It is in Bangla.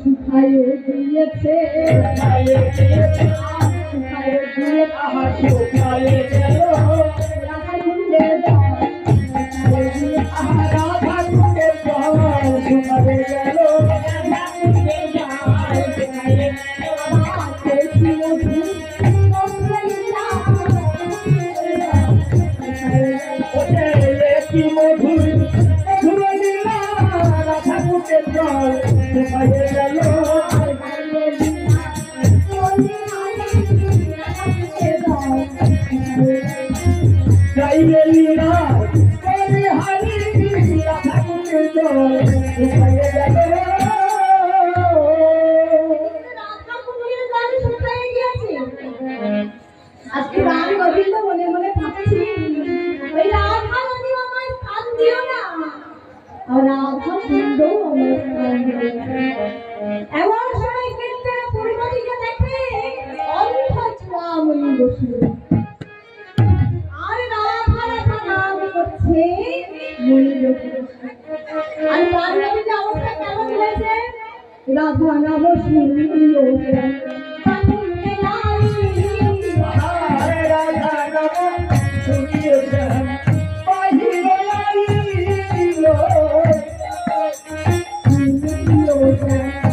শুকায়ে দিয়েছে আজকে রাম গোবিন্দ মনে মনে ভাবছি ওই রাধা নদী আমায় স্থান দিও না, আর রাধা গোবিন্দ আমার স্থান দিও। এমন সময় কীর্তনে পূর্ব দিকে দেখে অন্ধ চূড়ামণি বসে আর রাধা রাধা নাম করছে মনির উপরে। আর তার নদীতে অবস্থা কেমন হয়েছে? রাধা নাম শুনিও Thank you.